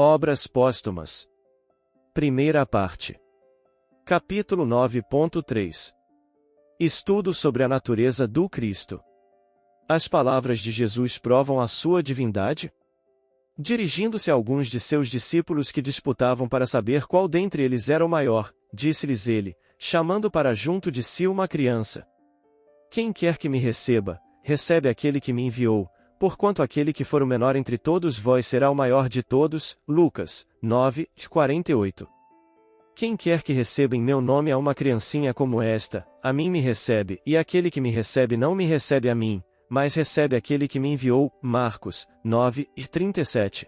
Obras póstumas. Primeira parte. Capítulo 9.3. Estudo sobre a natureza do Cristo. As palavras de Jesus provam a sua divindade? Dirigindo-se a alguns de seus discípulos que disputavam para saber qual dentre eles era o maior, disse-lhes ele, chamando para junto de si uma criança: Quem quer que me receba, recebe aquele que me enviou, porquanto aquele que for o menor entre todos vós será o maior de todos. Lucas 9:48. Quem quer que receba em meu nome a uma criancinha como esta, a mim me recebe, e aquele que me recebe não me recebe a mim, mas recebe aquele que me enviou. Marcos 9:37.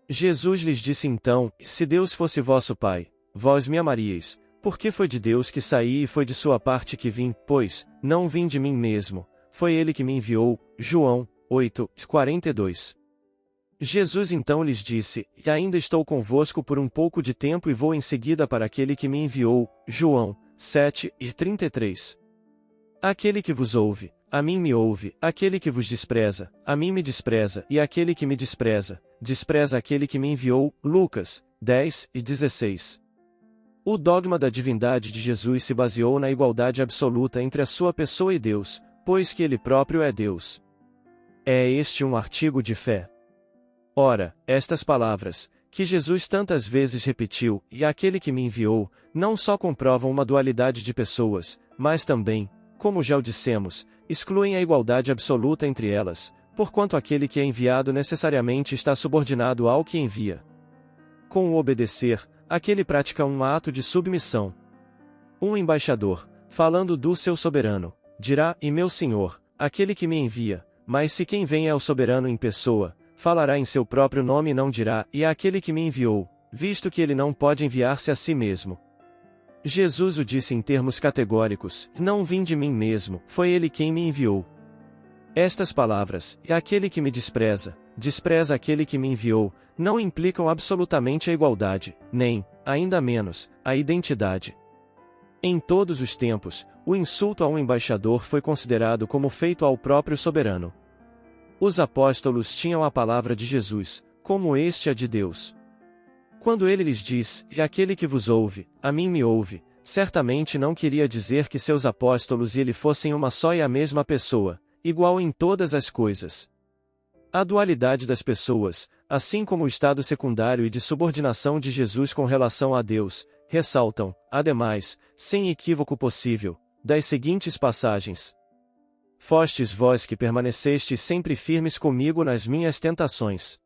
Jesus lhes disse então: Se Deus fosse vosso Pai, vós me amaríeis, porque foi de Deus que saí e foi de sua parte que vim, pois, não vim de mim mesmo, foi ele que me enviou. João 8:42. Jesus então lhes disse: Ainda estou convosco por um pouco de tempo e vou em seguida para aquele que me enviou. João 7:33. Aquele que vos ouve, a mim me ouve, aquele que vos despreza, a mim me despreza, e aquele que me despreza, despreza aquele que me enviou. Lucas 10:16. O dogma da divindade de Jesus se baseou na igualdade absoluta entre a sua pessoa e Deus, pois que ele próprio é Deus. É este um artigo de fé. Ora, estas palavras, que Jesus tantas vezes repetiu, e aquele que me enviou, não só comprovam uma dualidade de pessoas, mas também, como já o dissemos, excluem a igualdade absoluta entre elas, porquanto aquele que é enviado necessariamente está subordinado ao que envia. Com o obedecer, aquele pratica um ato de submissão. Um embaixador, falando do seu soberano, dirá: E meu senhor, aquele que me envia. Mas se quem vem é o soberano em pessoa, falará em seu próprio nome e não dirá: E aquele que me enviou, visto que ele não pode enviar-se a si mesmo. Jesus o disse em termos categóricos: Não vim de mim mesmo, foi ele quem me enviou. Estas palavras, e aquele que me despreza, despreza aquele que me enviou, não implicam absolutamente a igualdade, nem, ainda menos, a identidade. Em todos os tempos, o insulto a um embaixador foi considerado como feito ao próprio soberano. Os apóstolos tinham a palavra de Jesus, como este a de Deus. Quando ele lhes diz: E aquele que vos ouve, a mim me ouve, certamente não queria dizer que seus apóstolos e ele fossem uma só e a mesma pessoa, igual em todas as coisas. A dualidade das pessoas, assim como o estado secundário e de subordinação de Jesus com relação a Deus, ressaltam, ademais, sem equívoco possível, das seguintes passagens: Fostes vós que permanecestes sempre firmes comigo nas minhas tentações.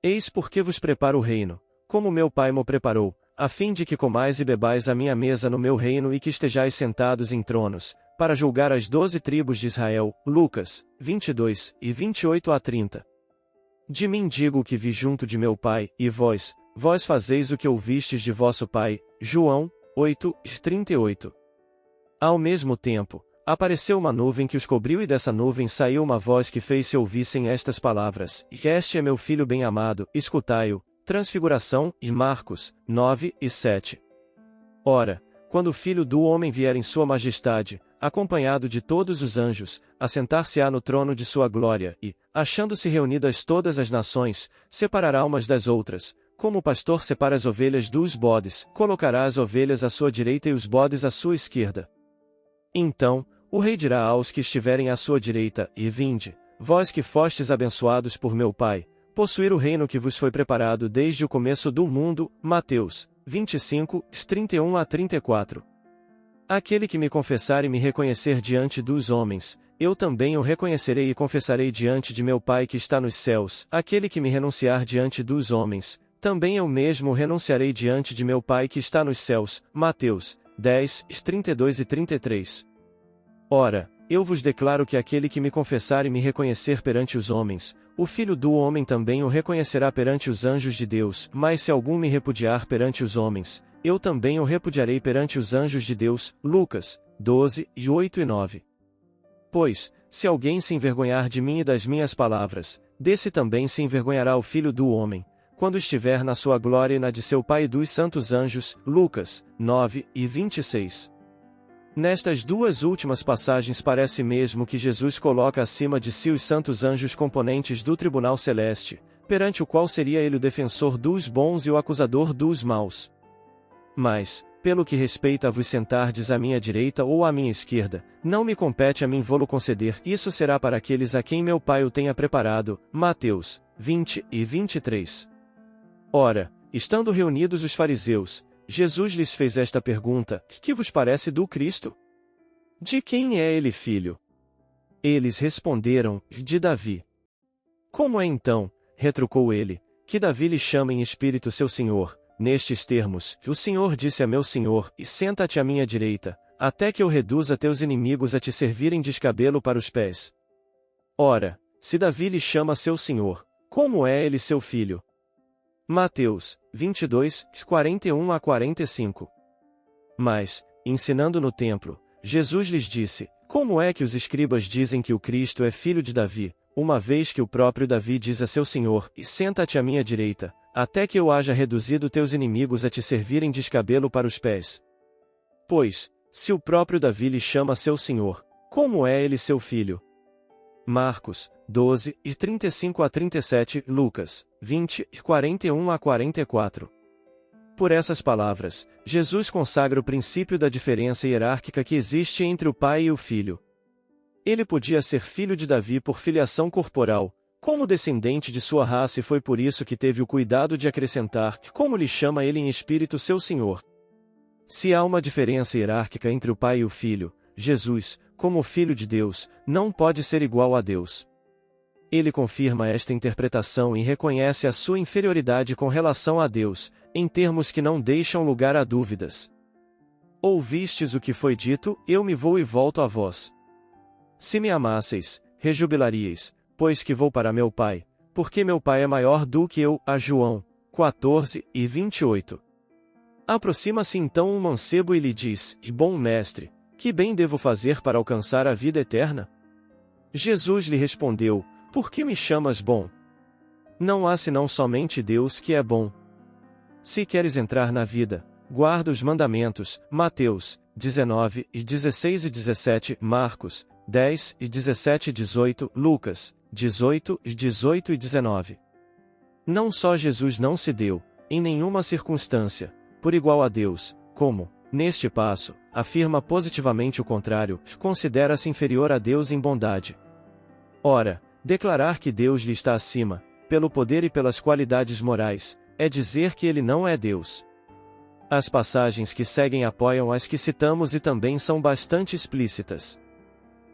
Eis porque vos preparo o reino, como meu Pai mo preparou, a fim de que comais e bebais a minha mesa no meu reino e que estejais sentados em tronos, para julgar as 12 tribos de Israel. Lucas 22:28-30. De mim digo o que vi junto de meu Pai, e vós fazeis o que ouvistes de vosso Pai. João 8:38. Ao mesmo tempo, apareceu uma nuvem que os cobriu e dessa nuvem saiu uma voz que fez se ouvissem estas palavras: Este é meu filho bem-amado, escutai-o. Transfiguração, e Marcos 9:7. Ora, quando o Filho do Homem vier em sua majestade, acompanhado de todos os anjos, assentar-se-á no trono de sua glória, e, achando-se reunidas todas as nações, separará umas das outras, como o pastor separa as ovelhas dos bodes, colocará as ovelhas à sua direita e os bodes à sua esquerda. Então, o rei dirá aos que estiverem à sua direita: E vinde, vós que fostes abençoados por meu Pai, possuir o reino que vos foi preparado desde o começo do mundo. Mateus 25:31-34. Aquele que me confessar e me reconhecer diante dos homens, eu também o reconhecerei e confessarei diante de meu Pai que está nos céus. Aquele que me renunciar diante dos homens, também eu mesmo renunciarei diante de meu Pai que está nos céus. Mateus 10:32-33. Ora, eu vos declaro que aquele que me confessar e me reconhecer perante os homens, o Filho do Homem também o reconhecerá perante os anjos de Deus. Mas se algum me repudiar perante os homens, eu também o repudiarei perante os anjos de Deus. Lucas 12:8-9. Pois, se alguém se envergonhar de mim e das minhas palavras, desse também se envergonhará o Filho do Homem, quando estiver na sua glória e na de seu Pai e dos santos anjos. Lucas 9:26. Nestas duas últimas passagens parece mesmo que Jesus coloca acima de si os santos anjos componentes do tribunal celeste, perante o qual seria ele o defensor dos bons e o acusador dos maus. Mas, pelo que respeita a vos sentardes à minha direita ou à minha esquerda, não me compete a mim vô-lo conceder, isso será para aqueles a quem meu Pai o tenha preparado. Mateus 20 e 23. Ora, estando reunidos os fariseus, Jesus lhes fez esta pergunta: Que vos parece do Cristo? De quem é ele filho? Eles responderam: De Davi. Como é então, retrucou ele, que Davi lhe chama em espírito seu senhor? Nestes termos, o Senhor disse a meu Senhor: E senta-te à minha direita, até que eu reduza teus inimigos a te servirem de escabelo para os pés. Ora, se Davi lhe chama seu Senhor, como é ele seu filho? Mateus 22, 41 a 45. Mas, ensinando no templo, Jesus lhes disse: Como é que os escribas dizem que o Cristo é filho de Davi, uma vez que o próprio Davi diz a seu Senhor: E senta-te à minha direita, até que eu haja reduzido teus inimigos a te servirem de escabelo para os pés? Pois, se o próprio Davi lhe chama seu Senhor, como é ele seu filho? Marcos 12, e 35 a 37, Lucas 20, e 41 a 44. Por essas palavras, Jesus consagra o princípio da diferença hierárquica que existe entre o pai e o filho. Ele podia ser filho de Davi por filiação corporal, como descendente de sua raça, e foi por isso que teve o cuidado de acrescentar: Como lhe chama ele em espírito seu Senhor. Se há uma diferença hierárquica entre o pai e o filho, Jesus, como filho de Deus, não pode ser igual a Deus. Ele confirma esta interpretação e reconhece a sua inferioridade com relação a Deus, em termos que não deixam lugar a dúvidas. Ouvistes o que foi dito: Eu me vou e volto a vós. Se me amasseis, rejubilaríeis, pois que vou para meu Pai, porque meu Pai é maior do que eu. A João 14 e 28. Aproxima-se então um mancebo e lhe diz: Bom mestre, que bem devo fazer para alcançar a vida eterna? Jesus lhe respondeu: Por que me chamas bom? Não há senão somente Deus que é bom. Se queres entrar na vida, guarda os mandamentos. Mateus 19 e 16 e 17, Marcos 10 e 17 e 18, Lucas 18 e 18 e 19. Não só Jesus não se deu, em nenhuma circunstância, por igual a Deus, como, neste passo, afirma positivamente o contrário, considera-se inferior a Deus em bondade. Ora, declarar que Deus lhe está acima, pelo poder e pelas qualidades morais, é dizer que ele não é Deus. As passagens que seguem apoiam as que citamos e também são bastante explícitas.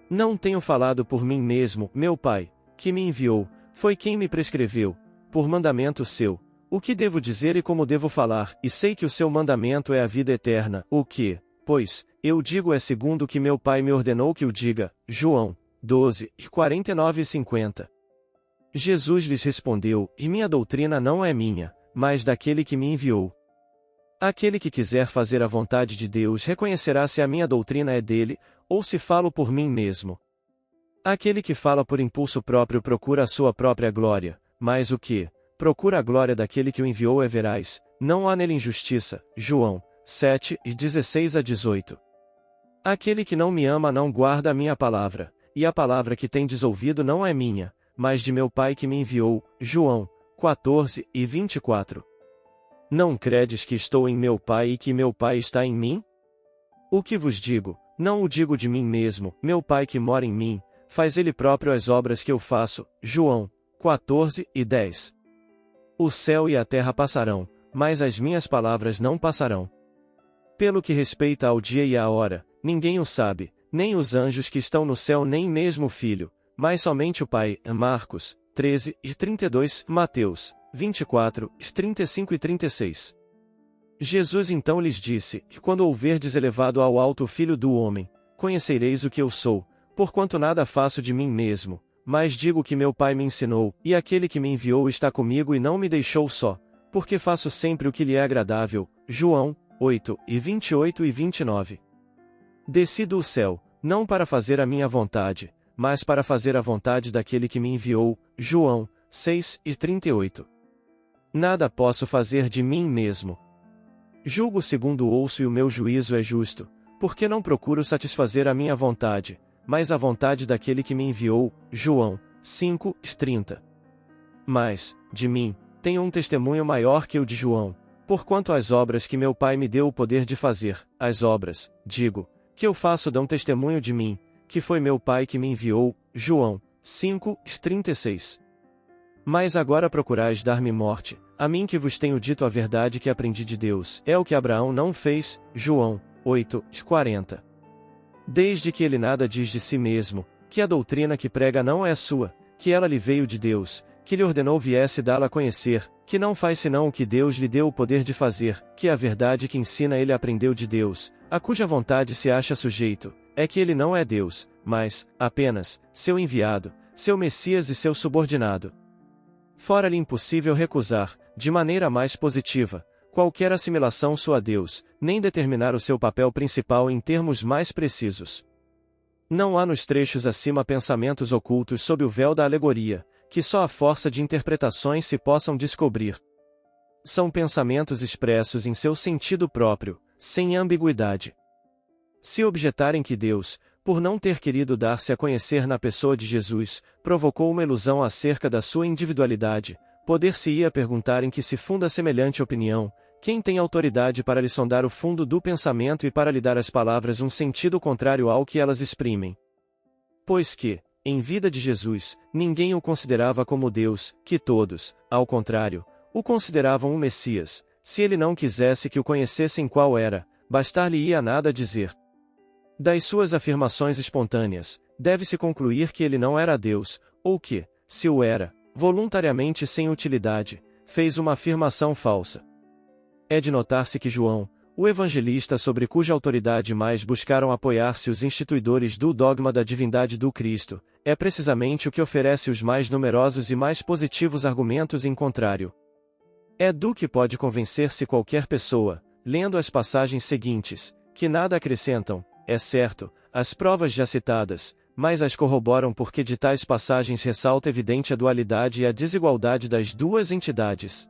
Não tenho falado por mim mesmo, meu Pai, que me enviou, foi quem me prescreveu, por mandamento seu, o que devo dizer e como devo falar, e sei que o seu mandamento é a vida eterna, o que, pois, eu digo é segundo o que meu Pai me ordenou que o diga. João 12, 49 e 50. Jesus lhes respondeu: E minha doutrina não é minha, mas daquele que me enviou. Aquele que quiser fazer a vontade de Deus reconhecerá se a minha doutrina é dele, ou se falo por mim mesmo. Aquele que fala por impulso próprio procura a sua própria glória, mas o que procura a glória daquele que o enviou é veraz, não há nele injustiça. João 7 e 16 a 18. Aquele que não me ama não guarda a minha palavra, e a palavra que tendes ouvido não é minha, mas de meu Pai que me enviou. João 14 e 24. Não credes que estou em meu Pai e que meu Pai está em mim? O que vos digo, não o digo de mim mesmo, meu Pai que mora em mim, faz ele próprio as obras que eu faço. João 14 e 10. O céu e a terra passarão, mas as minhas palavras não passarão. Pelo que respeita ao dia e à hora, ninguém o sabe, nem os anjos que estão no céu nem mesmo o Filho, mas somente o Pai. Marcos 13 e 32, Mateus 24, 35 e 36. Jesus então lhes disse: Quando ouverdes elevado ao alto o Filho do Homem, conhecereis o que eu sou, porquanto nada faço de mim mesmo, mas digo o que meu Pai me ensinou, e aquele que me enviou está comigo e não me deixou só, porque faço sempre o que lhe é agradável. João 8 e 28 e 29. Desci do céu, não para fazer a minha vontade, mas para fazer a vontade daquele que me enviou. João 6 e 38. Nada posso fazer de mim mesmo. Julgo segundo ouço e o meu juízo é justo, porque não procuro satisfazer a minha vontade, mas a vontade daquele que me enviou. João 5 e 30. Mas, de mim, tenho um testemunho maior que o de João, porquanto as obras que meu Pai me deu o poder de fazer, as obras, digo, que eu faço dão testemunho de mim, que foi meu Pai que me enviou. João 5:36. Mas agora procurais dar-me morte, a mim que vos tenho dito a verdade que aprendi de Deus. É o que Abraão não fez. João 8:40. Desde que ele nada diz de si mesmo, que a doutrina que prega não é sua, que ela lhe veio de Deus, que lhe ordenou viesse dá-la a conhecer, que não faz senão o que Deus lhe deu o poder de fazer, que a verdade que ensina ele aprendeu de Deus, a cuja vontade se acha sujeito, é que ele não é Deus, mas, apenas, seu enviado, seu Messias e seu subordinado. Fora-lhe impossível recusar, de maneira mais positiva, qualquer assimilação sua a Deus, nem determinar o seu papel principal em termos mais precisos. Não há nos trechos acima pensamentos ocultos sob o véu da alegoria, que só à força de interpretações se possam descobrir. São pensamentos expressos em seu sentido próprio, sem ambiguidade. Se objetarem que Deus, por não ter querido dar-se a conhecer na pessoa de Jesus, provocou uma ilusão acerca da sua individualidade, poder-se-ia perguntar em que se funda semelhante opinião, quem tem autoridade para lhe sondar o fundo do pensamento e para lhe dar às palavras um sentido contrário ao que elas exprimem? Pois que, em vida de Jesus, ninguém o considerava como Deus, que todos, ao contrário, o consideravam um Messias. Se ele não quisesse que o conhecessem qual era, bastar-lhe-ia nada dizer. Das suas afirmações espontâneas, deve-se concluir que ele não era Deus, ou que, se o era, voluntariamente sem utilidade, fez uma afirmação falsa. É de notar-se que João, o evangelista sobre cuja autoridade mais buscaram apoiar-se os instituidores do dogma da divindade do Cristo, é precisamente o que oferece os mais numerosos e mais positivos argumentos em contrário. É do que pode convencer-se qualquer pessoa, lendo as passagens seguintes, que nada acrescentam, é certo, as provas já citadas, mas as corroboram porque de tais passagens ressalta evidente a dualidade e a desigualdade das duas entidades.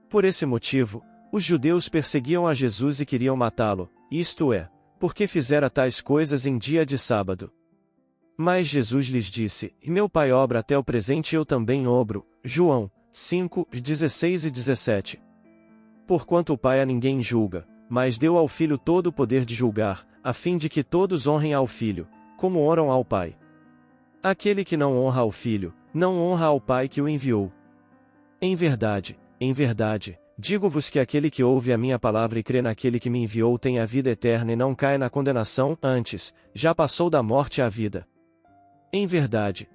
Por esse motivo, os judeus perseguiam a Jesus e queriam matá-lo, isto é, porque fizera tais coisas em dia de sábado. Mas Jesus lhes disse, meu Pai obra até o presente e eu também obro. João 5:16 e 17. Porquanto o Pai a ninguém julga, mas deu ao Filho todo o poder de julgar, a fim de que todos honrem ao Filho, como honram ao Pai. Aquele que não honra ao Filho, não honra ao Pai que o enviou. Em verdade, digo-vos que aquele que ouve a minha palavra e crê naquele que me enviou tem a vida eterna e não cai na condenação, antes, já passou da morte à vida. Em verdade,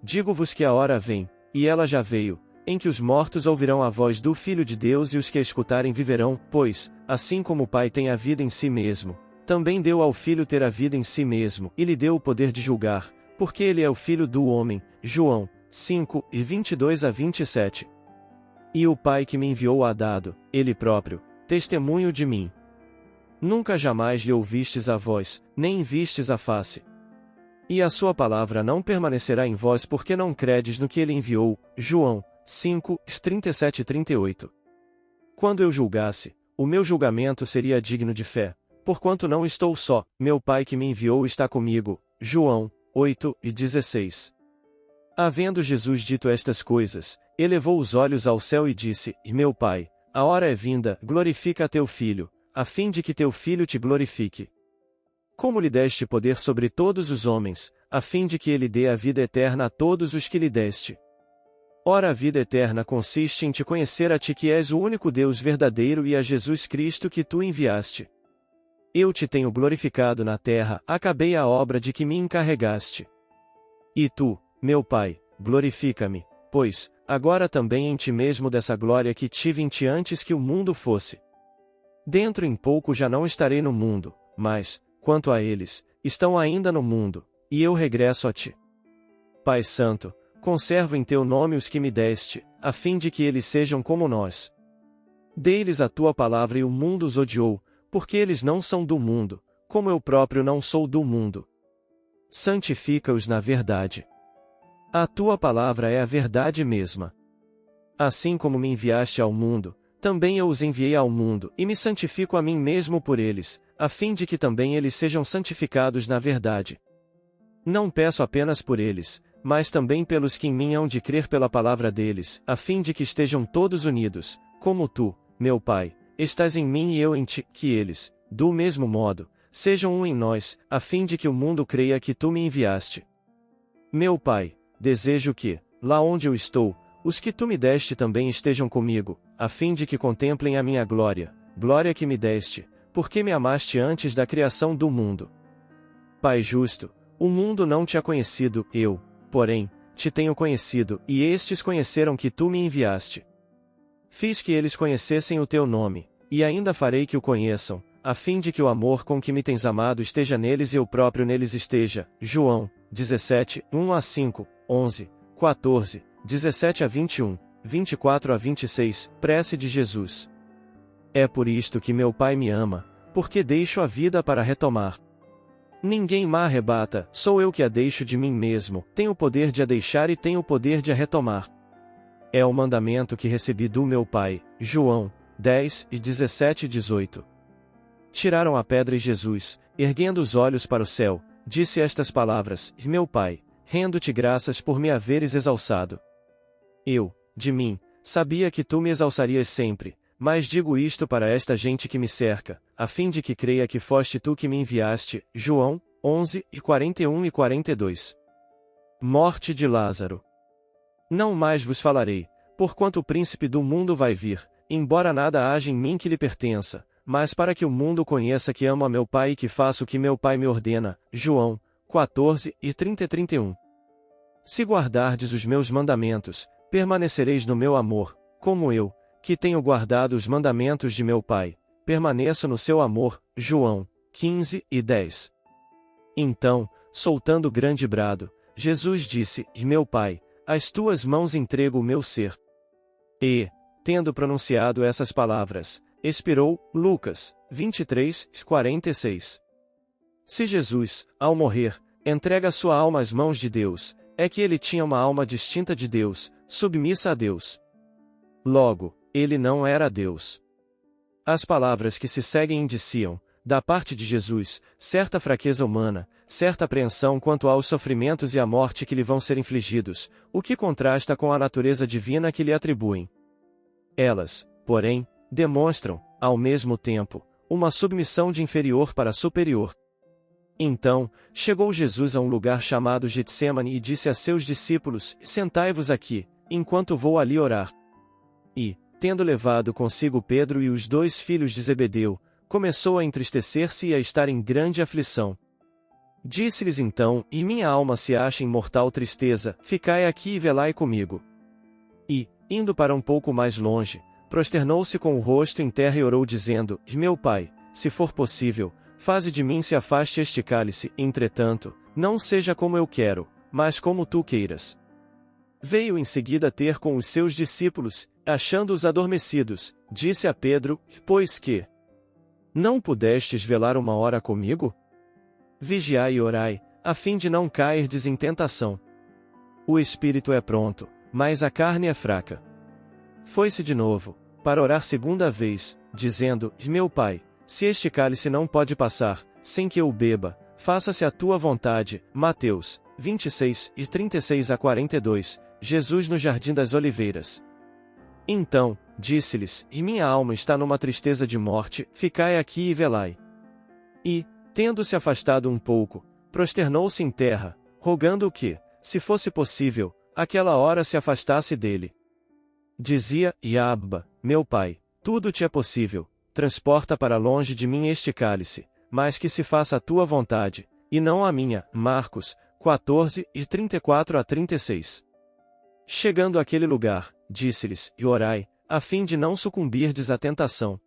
digo-vos que a hora vem, e ela já veio, em que os mortos ouvirão a voz do Filho de Deus e os que a escutarem viverão, pois, assim como o Pai tem a vida em si mesmo, também deu ao Filho ter a vida em si mesmo, e lhe deu o poder de julgar, porque ele é o Filho do homem. João 5:22 a 27. E o Pai que me enviou há dado, ele próprio, testemunho de mim. Nunca jamais lhe ouvistes a voz, nem vistes a face. E a sua palavra não permanecerá em vós porque não credes no que ele enviou. João 5:37 e 38. Quando eu julgasse, o meu julgamento seria digno de fé, porquanto não estou só, meu Pai que me enviou está comigo. João 8:16. Havendo Jesus dito estas coisas, elevou os olhos ao céu e disse, meu Pai, a hora é vinda, glorifica a teu Filho, a fim de que teu Filho te glorifique. Como lhe deste poder sobre todos os homens, a fim de que ele dê a vida eterna a todos os que lhe deste. Ora, a vida eterna consiste em te conhecer a ti que és o único Deus verdadeiro e a Jesus Cristo que tu enviaste. Eu te tenho glorificado na terra, acabei a obra de que me encarregaste. E tu, meu Pai, glorifica-me, pois, agora também em ti mesmo dessa glória que tive em ti antes que o mundo fosse. Dentro em pouco já não estarei no mundo, mas, quanto a eles, estão ainda no mundo, e eu regresso a ti. Pai Santo, conserva em teu nome os que me deste, a fim de que eles sejam como nós. Dei-lhes a tua palavra e o mundo os odiou, porque eles não são do mundo, como eu próprio não sou do mundo. Santifica-os na verdade. A tua palavra é a verdade mesma. Assim como me enviaste ao mundo, também eu os enviei ao mundo, e me santifico a mim mesmo por eles, a fim de que também eles sejam santificados na verdade. Não peço apenas por eles, mas também pelos que em mim hão de crer pela palavra deles, a fim de que estejam todos unidos, como tu, meu Pai, estás em mim e eu em ti, que eles, do mesmo modo, sejam um em nós, a fim de que o mundo creia que tu me enviaste. Meu Pai, desejo que, lá onde eu estou, os que tu me deste também estejam comigo, a fim de que contemplem a minha glória, glória que me deste, porque me amaste antes da criação do mundo. Pai justo, o mundo não te ha conhecido, eu, porém, te tenho conhecido, e estes conheceram que tu me enviaste. Fiz que eles conhecessem o teu nome, e ainda farei que o conheçam, a fim de que o amor com que me tens amado esteja neles e eu próprio neles esteja. João 17, 1-5, 11, 14, 17-21, 24-26, prece de Jesus. É por isto que meu Pai me ama, porque deixo a vida para retomar. Ninguém me arrebata, sou eu que a deixo de mim mesmo, tenho o poder de a deixar e tenho o poder de a retomar. É o mandamento que recebi do meu Pai. João 10, 17-18. Tiraram a pedra e Jesus, erguendo os olhos para o céu, disse estas palavras: Meu Pai, rendo-te graças por me haveres exalçado. Eu, de mim, sabia que tu me exalçarias sempre, mas digo isto para esta gente que me cerca, a fim de que creia que foste tu que me enviaste. João 11, 41 e 42. Morte de Lázaro. Não mais vos falarei, porquanto o príncipe do mundo vai vir, embora nada haja em mim que lhe pertença, mas para que o mundo conheça que amo a meu Pai e que faço o que meu Pai me ordena. João 14, 30-31. Se guardardes os meus mandamentos, permanecereis no meu amor, como eu, que tenho guardado os mandamentos de meu Pai, permaneço no seu amor. João 15, 10. Então, soltando grande brado, Jesus disse: Meu Pai, às tuas mãos entrego o meu ser. E, tendo pronunciado essas palavras, expirou. Lucas 23, 46. Se Jesus, ao morrer, entrega sua alma às mãos de Deus, é que ele tinha uma alma distinta de Deus, submissa a Deus. Logo, ele não era Deus. As palavras que se seguem indiciam, da parte de Jesus, certa fraqueza humana, certa apreensão quanto aos sofrimentos e à morte que lhe vão ser infligidos, o que contrasta com a natureza divina que lhe atribuem. Elas, porém, demonstram, ao mesmo tempo, uma submissão de inferior para superior. Então, chegou Jesus a um lugar chamado Getsêmani e disse a seus discípulos: Sentai-vos aqui, enquanto vou ali orar. E, tendo levado consigo Pedro e os 2 filhos de Zebedeu, começou a entristecer-se e a estar em grande aflição. Disse-lhes então: E minha alma se acha em mortal tristeza, ficai aqui e velai comigo. E, indo para um pouco mais longe, prosternou-se com o rosto em terra e orou dizendo: Meu Pai, se for possível, faze de mim se afaste este cálice, entretanto, não seja como eu quero, mas como tu queiras. Veio em seguida ter com os seus discípulos, achando-os adormecidos, disse a Pedro: Pois que não pudestes velar 1 hora comigo? Vigiai e orai, a fim de não cairdes em tentação. O espírito é pronto, mas a carne é fraca. Foi-se de novo, para orar segunda vez, dizendo: Meu Pai, se este cálice não pode passar, sem que eu o beba, faça-se a tua vontade. Mateus 26, 36-42, Jesus no Jardim das Oliveiras. Então, disse-lhes: E minha alma está numa tristeza de morte, ficai aqui e velai. E, tendo-se afastado um pouco, prosternou-se em terra, rogando que, se fosse possível, aquela hora se afastasse dele. Dizia: Abba, meu Pai, tudo te é possível, transporta para longe de mim este cálice, mas que se faça a tua vontade, e não a minha. Marcos 14, 34-36. Chegando àquele lugar, disse-lhes: E orai, a fim de não sucumbirdes à tentação.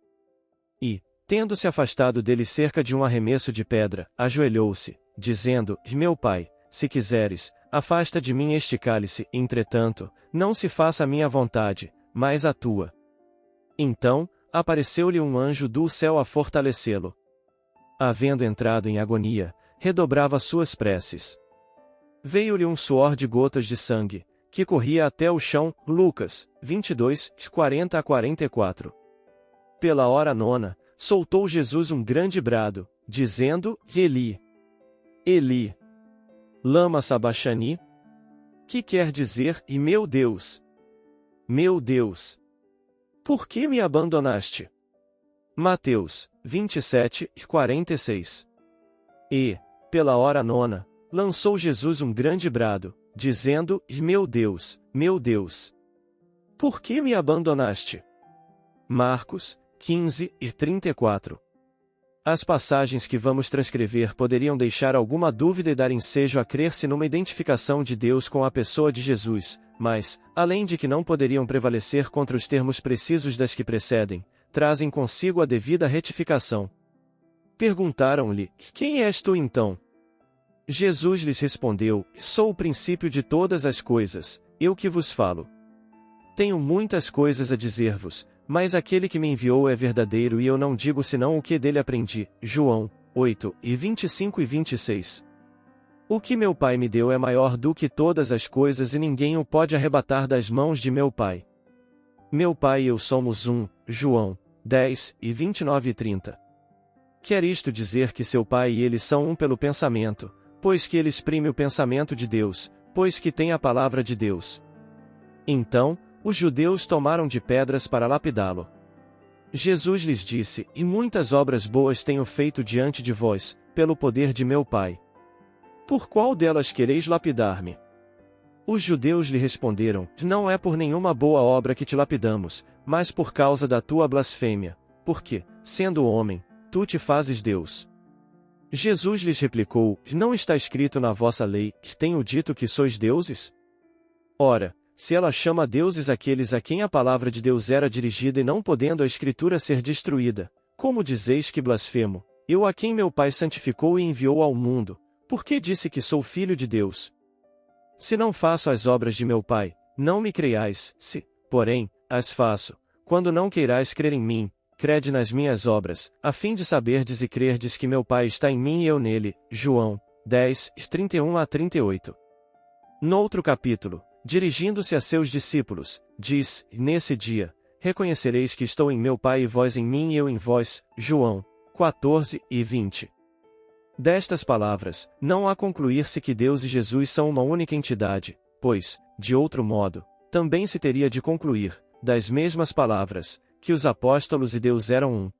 E, tendo-se afastado dele cerca de um arremesso de pedra, ajoelhou-se, dizendo: Meu Pai, se quiseres, afasta de mim este cálice, entretanto, não se faça a minha vontade, mas a tua. Então, apareceu-lhe um anjo do céu a fortalecê-lo. Havendo entrado em agonia, redobrava suas preces. Veio-lhe um suor de gotas de sangue, que corria até o chão. Lucas 22, 40-44. Pela hora 9, soltou Jesus um grande brado, dizendo: Eli, Eli, lama sabachthani? que quer dizer, e meu Deus, por que me abandonaste? Mateus 27:46. E, pela hora nona, lançou Jesus um grande brado, dizendo, meu Deus, por que me abandonaste? Marcos 15:34. As passagens que vamos transcrever poderiam deixar alguma dúvida e dar ensejo a crer-se numa identificação de Deus com a pessoa de Jesus, mas, além de que não poderiam prevalecer contra os termos precisos das que precedem, trazem consigo a devida retificação. Perguntaram-lhe, quem és tu então? Jesus lhes respondeu, sou o princípio de todas as coisas, eu que vos falo. Tenho muitas coisas a dizer-vos, mas aquele que me enviou é verdadeiro e eu não digo senão o que dele aprendi. João 8:25 e 26. O que meu Pai me deu é maior do que todas as coisas e ninguém o pode arrebatar das mãos de meu Pai. Meu Pai e eu somos um. João 10:29 e 30. Quer isto dizer que seu Pai e ele são um pelo pensamento, pois que ele exprime o pensamento de Deus, pois que tem a palavra de Deus. Então, os judeus tomaram de pedras para lapidá-lo. Jesus lhes disse, e muitas obras boas tenho feito diante de vós, pelo poder de meu Pai. Por qual delas quereis lapidar-me? Os judeus lhe responderam, não é por nenhuma boa obra que te lapidamos, mas por causa da tua blasfêmia, porque, sendo homem, tu te fazes Deus. Jesus lhes replicou, não está escrito na vossa lei, que tenho dito que sois deuses? Ora, se ela chama deuses aqueles a quem a palavra de Deus era dirigida e não podendo a Escritura ser destruída, como dizeis que blasfemo, eu a quem meu Pai santificou e enviou ao mundo, por que disse que sou filho de Deus? Se não faço as obras de meu Pai, não me creiais, se, porém, as faço, quando não queirais crer em mim, crede nas minhas obras, a fim de saberdes e crerdes que meu Pai está em mim e eu nele. João 10:31 a 38. Noutro capítulo, dirigindo-se a seus discípulos, diz, nesse dia, reconhecereis que estou em meu Pai e vós em mim e eu em vós. João 14:20. Destas palavras, não há concluir-se que Deus e Jesus são uma única entidade, pois, de outro modo, também se teria de concluir, das mesmas palavras, que os apóstolos e Deus eram um.